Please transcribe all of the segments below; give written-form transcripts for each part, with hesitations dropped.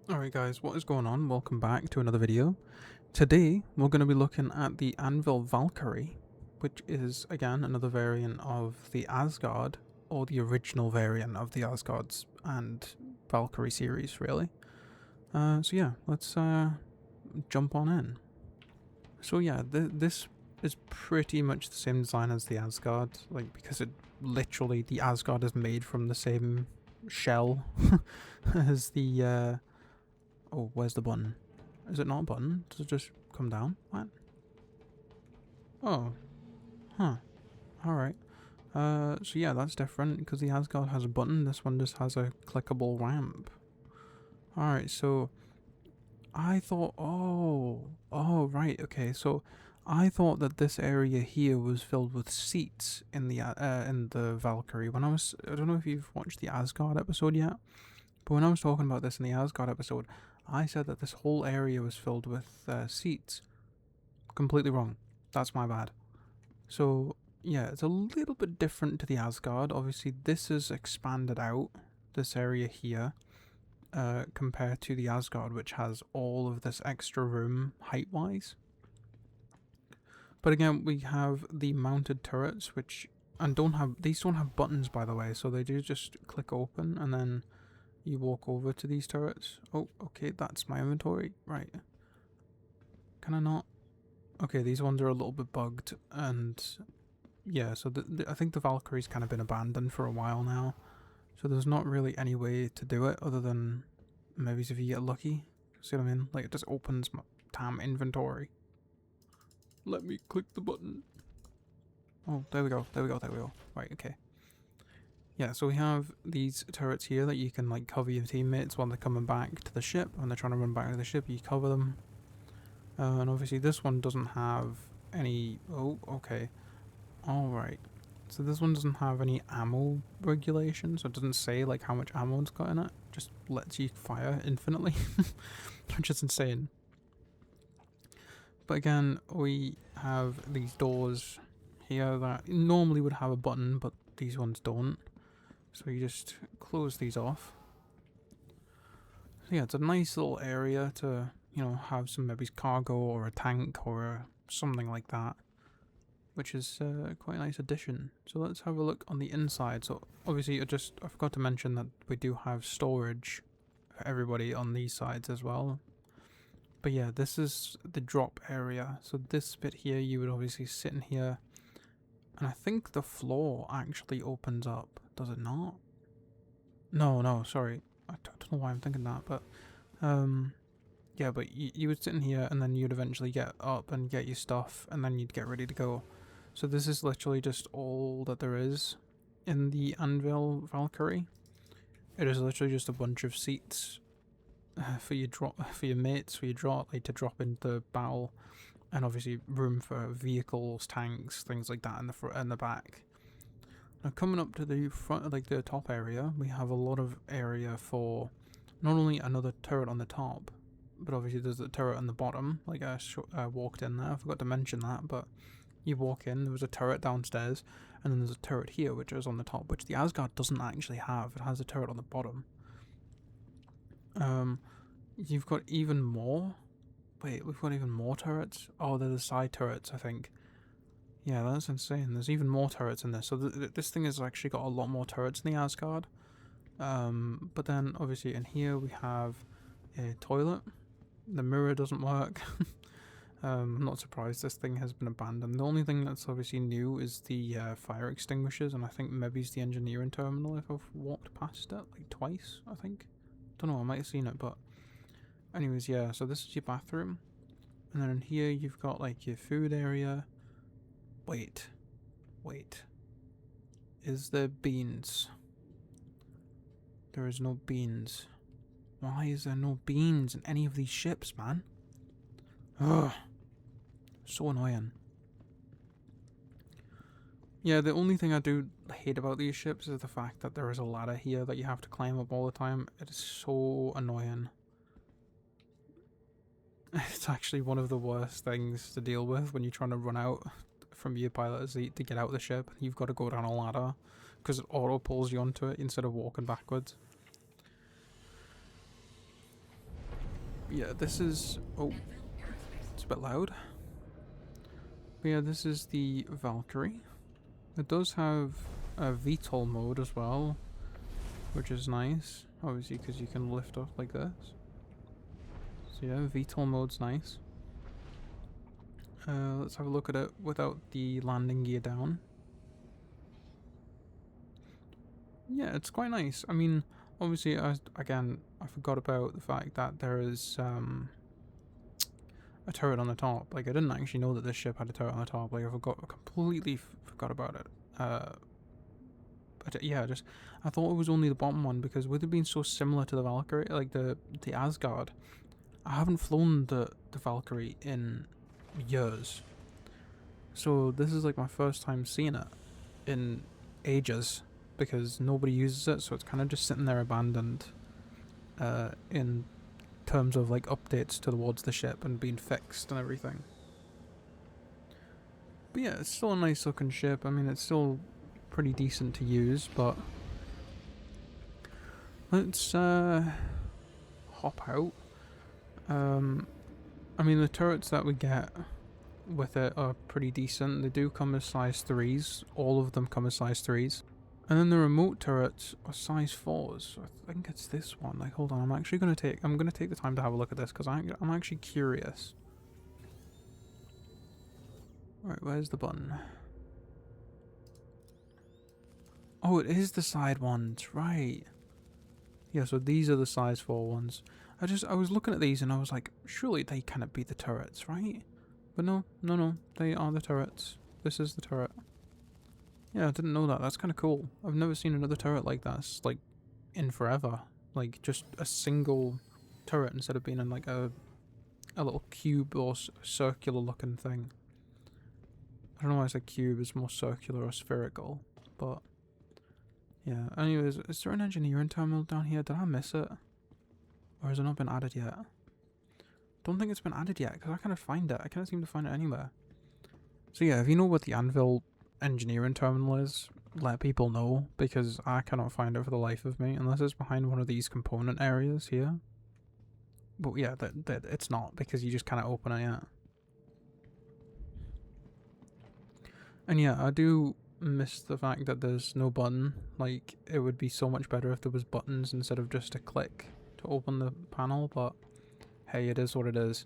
Alright guys, what is going on? Welcome back to another video. Today we're going to be looking at the ANVIL Valkyrie, which is again another variant of the Asgard, or the original variant of the Asgards and Valkyrie series really. So yeah, let's jump on in. So yeah, this is pretty much the same design as the Asgard, like because literally the Asgard is made from the same shell as the oh, where's the button? Is it not a button? Does it just come down? What? Oh. Huh. Alright. So yeah, that's different, because the Asgard has a button, this one just has a clickable ramp. Alright, so I thought, right, okay, so I thought that this area here was filled with seats in the Valkyrie. I don't know if you've watched the Asgard episode yet, but when I was talking about this in the Asgard episode, I said that this whole area was filled with seats. Completely wrong. That's my bad. So, yeah, it's a little bit different to the Asgard. Obviously, this is expanded out, this area here, compared to the Asgard, which has all of this extra room height-wise. But again, we have the mounted turrets, these don't have buttons, by the way, so they do just click open, and then you walk over to these turrets. Oh, okay, that's my inventory. Right. Can I not? Okay, these ones are a little bit bugged, and yeah, so I think the Valkyrie's kind of been abandoned for a while now, so there's not really any way to do it other than maybe if you get lucky. See what I mean? Like, it just opens my damn inventory. Let me click the button. Oh, there we go. Right, okay. Yeah, so we have these turrets here that you can like cover your teammates while they're coming back to the ship. When they're trying to run back to the ship, you cover them. And obviously this one doesn't have any... Oh, okay. Alright. So this one doesn't have any ammo regulation, so it doesn't say like how much ammo it's got in it. It just lets you fire infinitely, which is insane. But again, we have these doors here that normally would have a button, but these ones don't. So you just close these off. So yeah, it's a nice little area to, have some maybe cargo or a tank or something like that, which is quite a nice addition. So let's have a look on the inside. So obviously I forgot to mention that we do have storage for everybody on these sides as well. But yeah, this is the drop area. So this bit here, you would obviously sit in here, and I think the floor actually opens up. Does it not? No, sorry. I don't know why I'm thinking that, but yeah, but you would sit in here, and then you'd eventually get up and get your stuff, and then you'd get ready to go. So this is literally just all that there is in the ANVIL Valkyrie. It is literally just a bunch of seats for your mates, for your drop, like to drop into battle, and obviously room for vehicles, tanks, things like that in the front and the back. Now coming up to the front, like the top area, we have a lot of area for not only another turret on the top, but obviously there's the turret on the bottom. Like I walked in there, I forgot to mention that, but you walk in, there was a turret downstairs, and then there's a turret here which is on the top, which the Asgard doesn't actually have. It has a turret on the bottom. You've got even more. Wait, we've got even more turrets? Oh, they're the side turrets, I think. Yeah, that's insane. There's even more turrets in this. So this thing has actually got a lot more turrets in the Asgard. But then, obviously, in here we have a toilet. The mirror doesn't work. I'm not surprised this thing has been abandoned. The only thing that's obviously new is the fire extinguishers, and I think maybe it's the engineering terminal if I've walked past it, like twice, I think. Don't know, I might have seen it, but... Anyways, yeah, so this is your bathroom. And then in here you've got like your food area. Wait. Is there beans? There is no beans. Why is there no beans in any of these ships, man? Ugh. So annoying. Yeah, the only thing I do hate about these ships is the fact that there is a ladder here that you have to climb up all the time. It is so annoying. It's actually one of the worst things to deal with when you're trying to run out from your pilot seat to get out of the ship. You've got to go down a ladder because it auto pulls you onto it instead of walking backwards. yeah, this is... Oh, it's a bit loud. But yeah, this is the Valkyrie. It does have a VTOL mode as well, which is nice, obviously, because you can lift off like this. So yeah, VTOL mode's nice. Let's have a look at it without the landing gear down. Yeah, it's quite nice. I mean, obviously, I forgot about the fact that there is a turret on the top. Like, I didn't actually know that this ship had a turret on the top. Like, I completely forgot about it. But yeah, I thought it was only the bottom one, because with it being so similar to the Valkyrie, like the Asgard, I haven't flown the Valkyrie in years. So this is like my first time seeing it in ages, because nobody uses it, so it's kind of just sitting there abandoned in terms of like updates towards the ship and being fixed and everything. But yeah, it's still a nice looking ship. I mean, it's still pretty decent to use, but let's hop out. I mean, the turrets that we get with it are pretty decent. They do come as size 3s. All of them come as size 3s. And then the remote turrets are size 4s. I think it's this one. Like, hold on, I'm gonna take the time to have a look at this, because I'm actually curious. Right, where's the button? Oh, it is the side ones, right. Yeah, so these are the size 4 ones. I was looking at these and I was like, surely they cannot be the turrets, right? But no, they are the turrets. This is the turret. Yeah, I didn't know that. That's kind of cool. I've never seen another turret like that, like, in forever. Like, just a single turret instead of being in, like, a little cube or circular looking thing. I don't know why I said cube, it's more circular or spherical, but yeah. Anyways, is there an engineering terminal down here? Did I miss it? Or has it not been added yet? Don't think it's been added yet, because I can't find it. I can't seem to find it anywhere. So yeah, if you know what the ANVIL engineering terminal is, let people know, because I cannot find it for the life of me, unless it's behind one of these component areas here. But yeah, it's not, because you just can't open it yet. And yeah, I do miss the fact that there's no button. Like, it would be so much better if there was buttons instead of just a click to open the panel, but hey, it is what it is.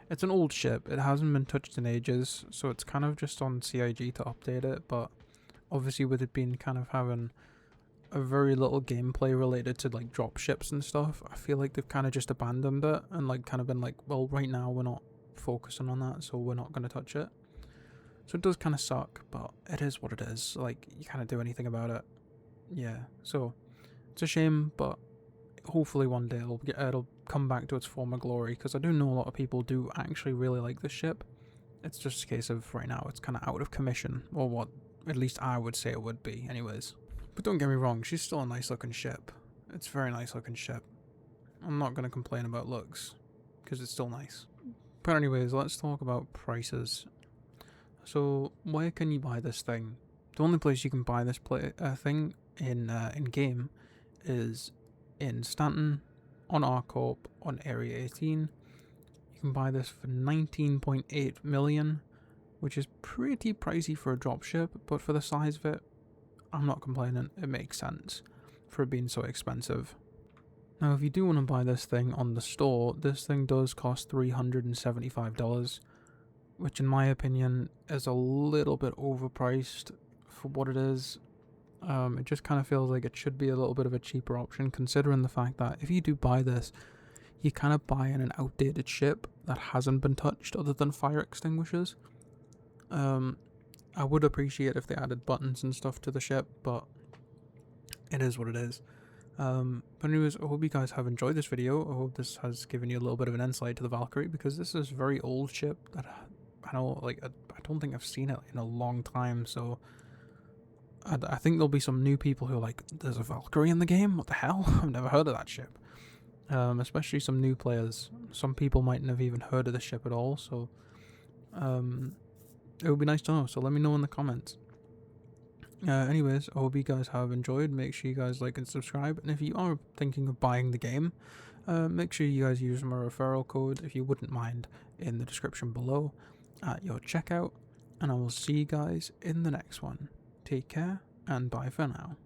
It's an old ship, it hasn't been touched in ages, so it's kind of just on CIG to update it, but obviously with it being kind of having a very little gameplay related to like drop ships and stuff, I feel like they've kind of just abandoned it and like kind of been like, well, right now we're not focusing on that, so we're not going to touch it. So it does kind of suck, but it is what it is. Like, you can't do anything about it. Yeah, so it's a shame, but hopefully one day it'll come back to its former glory, because I do know a lot of people do actually really like this ship. It's just a case of right now it's kind of out of commission, or what at least I would say it would be anyways. But don't get me wrong, she's still a nice looking ship. It's a very nice looking ship. I'm not going to complain about looks, because it's still nice. But anyways, let's talk about prices. So where can you buy this thing? The only place you can buy this thing in game is in Stanton, on RCorp, on Area 18. You can buy this for 19.8 million, which is pretty pricey for a dropship, but for the size of it, I'm not complaining. It makes sense for it being so expensive. Now, if you do want to buy this thing on the store, this thing does cost $375, which in my opinion is a little bit overpriced for what it is. It just kind of feels like it should be a little bit of a cheaper option, considering the fact that if you do buy this, you're kind of buying an outdated ship that hasn't been touched other than fire extinguishers. I would appreciate if they added buttons and stuff to the ship, but it is what it is. But anyways, I hope you guys have enjoyed this video. I hope this has given you a little bit of an insight to the Valkyrie, because this is a very old ship that I know, like, I don't think I've seen it in a long time, so I think there'll be some new people who are like, there's a Valkyrie in the game? What the hell? I've never heard of that ship. Especially some new players. Some people mightn't have even heard of the ship at all, so it would be nice to know, so let me know in the comments. Anyways, I hope you guys have enjoyed. Make sure you guys like and subscribe, and if you are thinking of buying the game, Make sure you guys use my referral code, if you wouldn't mind, in the description below at your checkout, and I will see you guys in the next one. Take care, and bye for now.